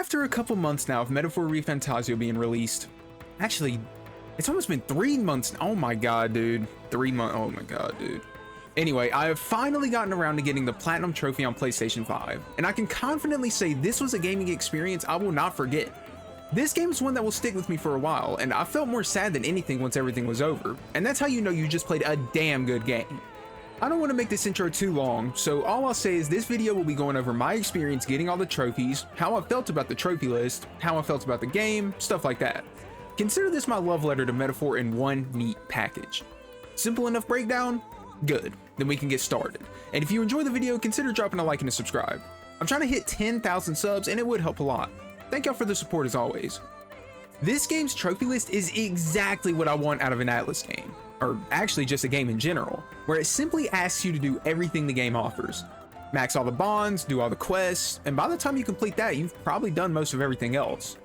after a couple months now of Metaphor Refantazio being released, actually, it's almost been 3 months. Oh my god, dude. 3 months. Oh my god, dude. Anyway, I have finally gotten around to getting the Platinum Trophy on PlayStation 5, and I can confidently say this was a gaming experience I will not forget. This game is one that will stick with me for a while, and I felt more sad than anything once everything was over, and that's how you know you just played a damn good game. I don't want to make this intro too long, so all I'll say is this video will be going over my experience getting all the trophies, how I felt about the trophy list, how I felt about the game, stuff like that. Consider this my love letter to Metaphor in one neat package. Simple enough breakdown? Good. Then we can get started. And if you enjoy the video, consider dropping a like and a subscribe. I'm trying to hit 10,000 subs and it would help a lot. Thank y'all for the support as always. This game's trophy list is exactly what I want out of an Atlus game, or actually just a game in general, where it simply asks you to do everything the game offers. Max all the bonds, do all the quests, and by the time you complete that, you've probably done most of everything else.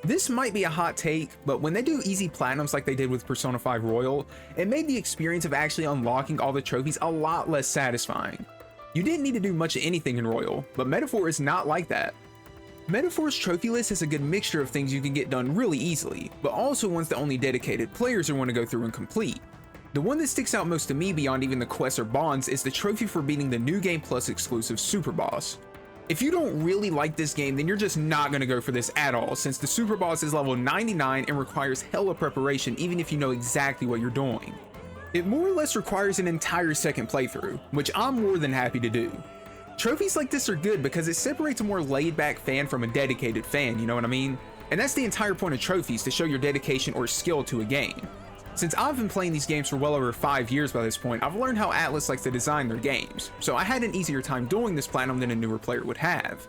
This might be a hot take, but when they do easy platinums like they did with Persona 5 Royal, it made the experience of actually unlocking all the trophies a lot less satisfying. You didn't need to do much of anything in Royal, but Metaphor is not like that. Metaphor's trophy list is a good mixture of things you can get done really easily, but also ones that only dedicated players are want to go through and complete. The one that sticks out most to me beyond even the quests or bonds is the trophy for beating the New Game Plus exclusive Super Boss. If you don't really like this game, then you're just not going to go for this at all, since the Super Boss is level 99 and requires hella preparation even if you know exactly what you're doing. It more or less requires an entire second playthrough, which I'm more than happy to do. Trophies like this are good because it separates a more laid-back fan from a dedicated fan, you know what I mean? And that's the entire point of trophies, to show your dedication or skill to a game. Since I've been playing these games for well over 5 years by this point, I've learned how Atlus likes to design their games, so I had an easier time doing this platinum than a newer player would have.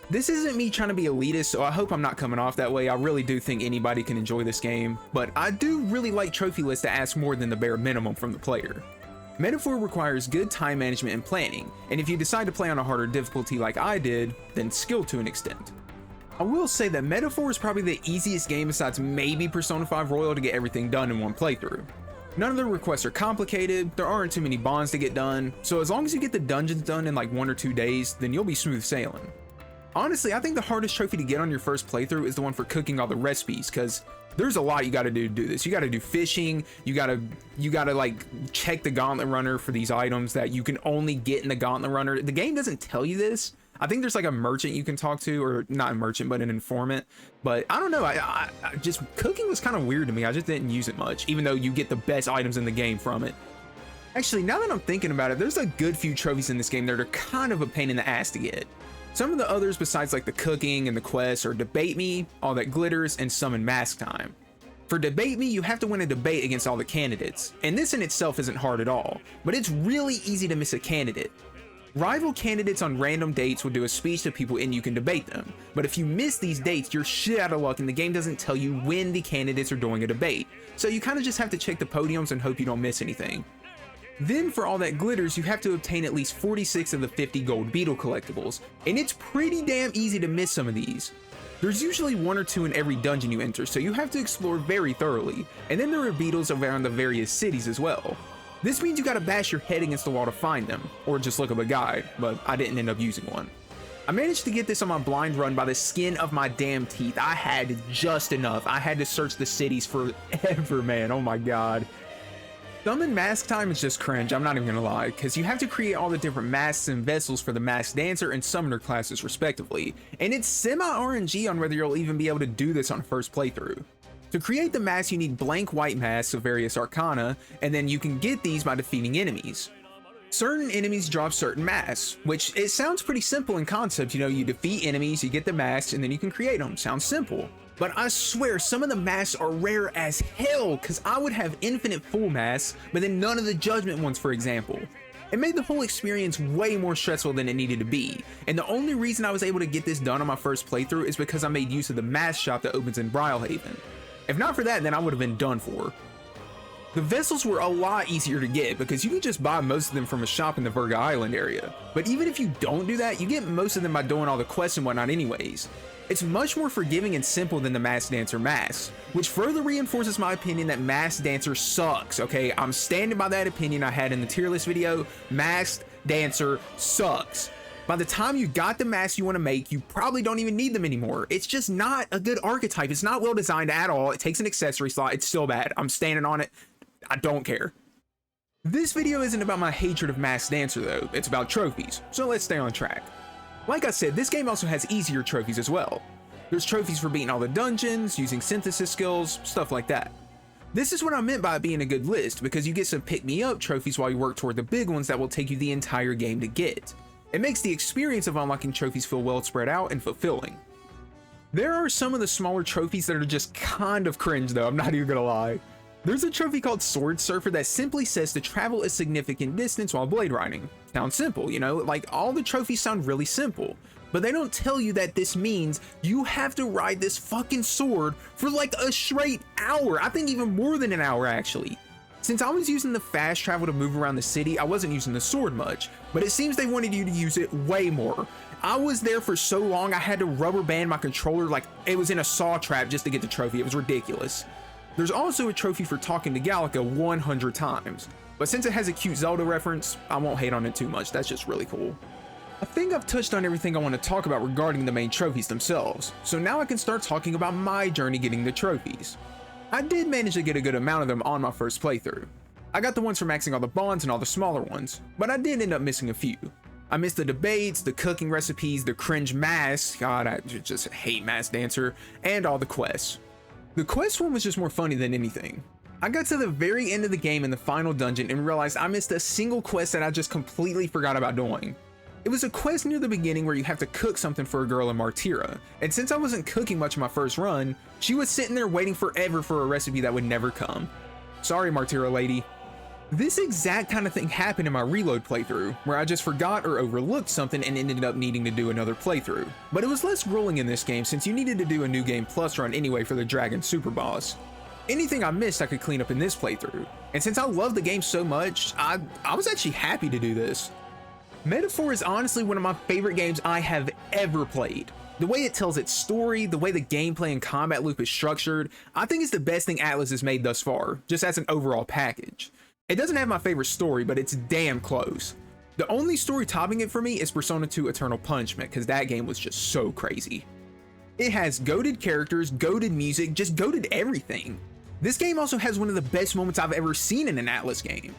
This isn't me trying to be elitist, so I hope I'm not coming off that way. I really do think anybody can enjoy this game, but I do really like trophy lists that ask more than the bare minimum from the player. Metaphor requires good time management and planning, and if you decide to play on a harder difficulty like I did, then skill to an extent. I will say that Metaphor is probably the easiest game besides maybe Persona 5 Royal to get everything done in one playthrough. None of the requests are complicated, there aren't too many bonds to get done, so as long as you get the dungeons done in like 1 or 2 days, then you'll be smooth sailing. Honestly, I think the hardest trophy to get on your first playthrough is the one for cooking all the recipes, because there's a lot you gotta do to do this. You gotta do fishing, you gotta like check the gauntlet runner for these items that you can only get in the gauntlet runner. The game doesn't tell you this. I think there's like a merchant you can talk to, or not a merchant, but an informant. But I don't know, I just, cooking was kind of weird to me. I just didn't use it much, even though you get the best items in the game from it. Actually, now that I'm thinking about it, there's a good few trophies in this game that are kind of a pain in the ass to get. Some of the others besides like the cooking and the quests are Debate Me, All That Glitters, and Summon Mask Time. For Debate Me, you have to win a debate against all the candidates, and this in itself isn't hard at all, but it's really easy to miss a candidate. Rival candidates on random dates will do a speech to people and you can debate them, but if you miss these dates, you're shit out of luck and the game doesn't tell you when the candidates are doing a debate, so you kind of just have to check the podiums and hope you don't miss anything. Then for All That Glitters, you have to obtain at least 46 of the 50 gold beetle collectibles, and it's pretty damn easy to miss some of these. There's usually 1 or 2 in every dungeon you enter, so you have to explore very thoroughly, and then there are beetles around the various cities as well. This means you gotta bash your head against the wall to find them, or just look up a guide, but I didn't end up using one. I managed to get this on my blind run by the skin of my damn teeth. I had just enough. I had to search the cities forever, man, oh my god. Summon Mask Time is just cringe, I'm not even gonna lie, because you have to create all the different masks and vessels for the Masked Dancer and Summoner classes respectively, and it's semi-RNG on whether you'll even be able to do this on first playthrough. To create the mask, you need blank white masks of various arcana, and then you can get these by defeating enemies. Certain enemies drop certain masks, which it sounds pretty simple in concept, you know, you defeat enemies, you get the masks, and then you can create them. Sounds simple. But I swear, some of the masks are rare as hell, because I would have infinite full masks, but then none of the judgment ones, for example. It made the whole experience way more stressful than it needed to be, and the only reason I was able to get this done on my first playthrough is because I made use of the mask shop that opens in Brylehaven. If not for that, then I would have been done for. The vessels were a lot easier to get because you can just buy most of them from a shop in the Virga Island area. But even if you don't do that, you get most of them by doing all the quests and whatnot anyways. It's much more forgiving and simple than the Masked Dancer mask, which further reinforces my opinion that Masked Dancer sucks, okay? I'm standing by that opinion I had in the tier list video. Masked Dancer sucks. By the time you got the masks you want to make, you probably don't even need them anymore. It's just not a good archetype. It's not well designed at all. It takes an accessory slot. It's still bad. I'm standing on it. I don't care. This video isn't about my hatred of Masked Dancer though. It's about trophies, so let's stay on track. Like I said, this game also has easier trophies as well. There's trophies for beating all the dungeons, using synthesis skills, stuff like that. This is what I meant by it being a good list, because you get some pick-me-up trophies while you work toward the big ones that will take you the entire game to get. It makes the experience of unlocking trophies feel well spread out and fulfilling. There are some of the smaller trophies that are just kind of cringe though, I'm not even gonna lie. There's a trophy called Sword Surfer that simply says to travel a significant distance while blade riding. Sounds simple, you know, like all the trophies sound really simple, but they don't tell you that this means you have to ride this fucking sword for like a straight hour. I think even more than an hour actually. Since I was using the fast travel to move around the city, I wasn't using the sword much, but it seems they wanted you to use it way more. I was there for so long I had to rubber band my controller like it was in a saw trap just to get the trophy. It was ridiculous. There's also a trophy for talking to Gallica 100 times, but since it has a cute Zelda reference, I won't hate on it too much. That's just really cool. I think I've touched on everything I want to talk about regarding the main trophies themselves, so now I can start talking about my journey getting the trophies. I did manage to get a good amount of them on my first playthrough. I got the ones for maxing all the bonds and all the smaller ones, but I did end up missing a few. I missed the debates, the cooking recipes, the cringe masks, god I just hate Masked Dancer, and all the quests. The quest one was just more funny than anything. I got to the very end of the game in the final dungeon and realized I missed a single quest that I just completely forgot about doing. It was a quest near the beginning where you have to cook something for a girl in Martira, and since I wasn't cooking much in my first run, she was sitting there waiting forever for a recipe that would never come. Sorry, Martira lady. This exact kind of thing happened in my reload playthrough, where I just forgot or overlooked something and ended up needing to do another playthrough. But it was less grueling in this game since you needed to do a new game plus run anyway for the Dragon Super Boss. Anything I missed I could clean up in this playthrough, and since I love the game so much, I was actually happy to do this. Metaphor is honestly one of my favorite games I have ever played. The way it tells its story, the way the gameplay and combat loop is structured, I think it's the best thing Atlus has made thus far, just as an overall package. It doesn't have my favorite story, but it's damn close. The only story topping it for me is Persona 2 Eternal Punishment, because that game was just so crazy. It has goated characters, goated music, just goated everything. This game also has one of the best moments I've ever seen in an Atlus game.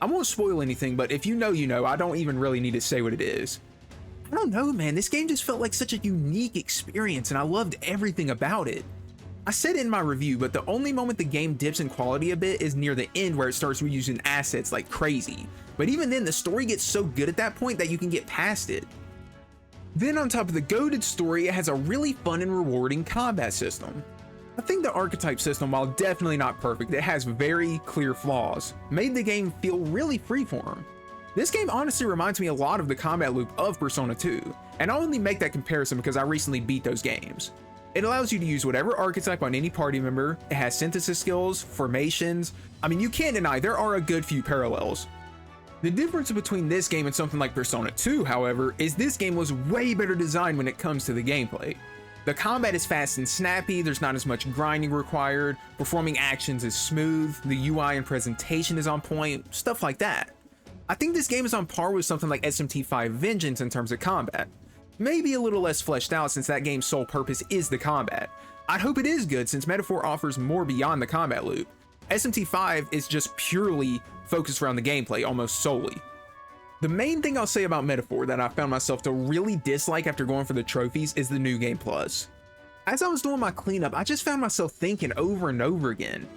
I won't spoil anything, but if you know, you know. I don't even really need to say what it is. I don't know, man, this game just felt like such a unique experience and I loved everything about it. I said it in my review, but the only moment the game dips in quality a bit is near the end where it starts reusing assets like crazy. But even then, the story gets so good at that point that you can get past it. Then on top of the goated story, it has a really fun and rewarding combat system. I think the archetype system, while definitely not perfect, it has very clear flaws, made the game feel really freeform. This game honestly reminds me a lot of the combat loop of Persona 2, and I only make that comparison because I recently beat those games. It allows you to use whatever archetype on any party member, it has synthesis skills, formations. I mean, you can't deny there are a good few parallels. The difference between this game and something like Persona 2, however, is this game was way better designed when it comes to the gameplay. The combat is fast and snappy, there's not as much grinding required, performing actions is smooth, the UI and presentation is on point, stuff like that. I think this game is on par with something like SMT5 Vengeance in terms of combat. Maybe a little less fleshed out since that game's sole purpose is the combat. I'd hope it is good since Metaphor offers more beyond the combat loop. SMT5 is just purely focused around the gameplay almost solely. The main thing I'll say about Metaphor that I found myself to really dislike after going for the trophies is the New Game Plus. As I was doing my cleanup, I just found myself thinking over and over again,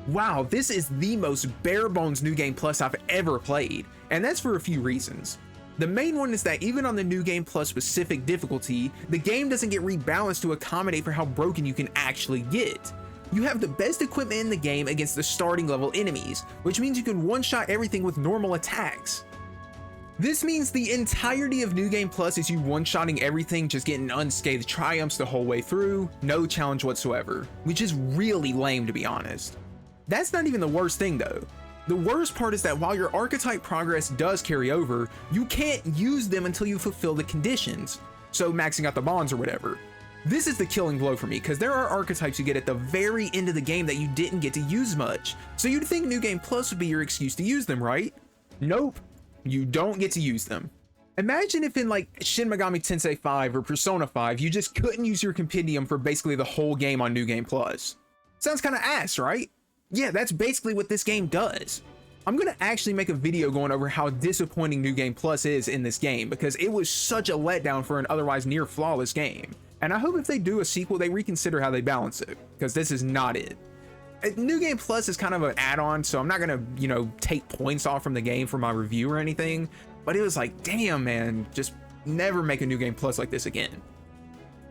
wow, this is the most bare bones New Game Plus I've ever played, and that's for a few reasons. The main one is that even on the New Game Plus specific difficulty, the game doesn't get rebalanced to accommodate for how broken you can actually get. You have the best equipment in the game against the starting level enemies, which means you can one-shot everything with normal attacks. This means the entirety of New Game Plus is you one-shotting everything, just getting unscathed triumphs the whole way through, no challenge whatsoever, which is really lame to be honest. That's not even the worst thing though. The worst part is that while your archetype progress does carry over, you can't use them until you fulfill the conditions, so maxing out the bonds or whatever. This is the killing blow for me, because there are archetypes you get at the very end of the game that you didn't get to use much, so you'd think New Game Plus would be your excuse to use them, right? Nope. You don't get to use them. Imagine if in like Shin Megami Tensei 5 or Persona 5, you just couldn't use your compendium for basically the whole game on New Game Plus. Sounds kind of ass, right? Yeah, that's basically what this game does. I'm gonna actually make a video going over how disappointing New Game Plus is in this game, because it was such a letdown for an otherwise near flawless game. And I hope if they do a sequel, they reconsider how they balance it, because this is not it. New Game Plus is kind of an add-on, so I'm not gonna, you know, take points off from the game for my review or anything, but it was like, damn man, just never make a New Game Plus like this again.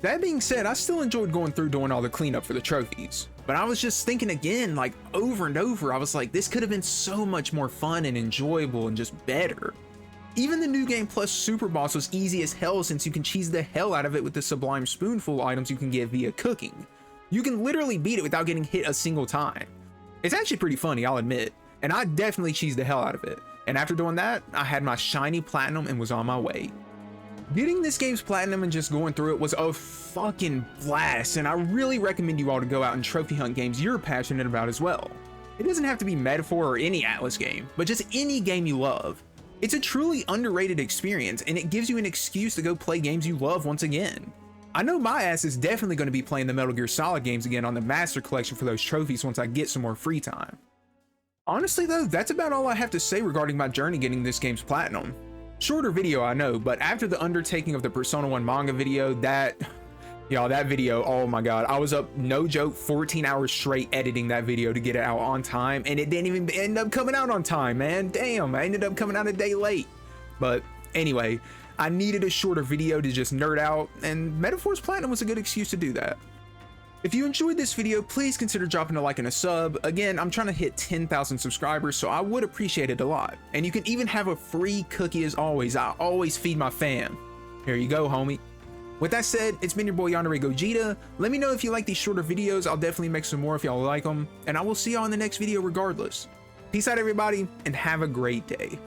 That being said, I still enjoyed going through doing all the cleanup for the trophies, but I was just thinking again, like over and over, I was like, this could have been so much more fun and enjoyable and just better. Even the New Game Plus Super Boss was easy as hell, since you can cheese the hell out of it with the Sublime Spoonful items you can get via cooking. You can literally beat it without getting hit a single time. It's actually pretty funny, I'll admit, and I definitely cheesed the hell out of it. And after doing that, I had my shiny platinum and was on my way. Getting this game's platinum and just going through it was a fucking blast, and I really recommend you all to go out and trophy hunt games you're passionate about as well. It doesn't have to be Metaphor or any Atlus game, but just any game you love. It's a truly underrated experience, and it gives you an excuse to go play games you love once again. I know my ass is definitely going to be playing the Metal Gear Solid games again on the Master Collection for those trophies once I get some more free time. Honestly though, that's about all I have to say regarding my journey getting this game's platinum. Shorter video, I know, but after the undertaking of the Persona 1 manga video, that video, oh my god, I was up, no joke, 14 hours straight editing that video to get it out on time, and it didn't even end up coming out on time, man. Damn, I ended up coming out a day late. But anyway, I needed a shorter video to just nerd out, and Metaphor's Platinum was a good excuse to do that. If you enjoyed this video, please consider dropping a like and a sub. Again, I'm trying to hit 10,000 subscribers, so I would appreciate it a lot. And you can even have a free cookie as always. I always feed my fam. Here you go, homie. With that said, it's been your boy Yandere Gogeta. Let me know if you like these shorter videos. I'll definitely make some more if y'all like them. And I will see y'all in the next video regardless. Peace out, everybody, and have a great day.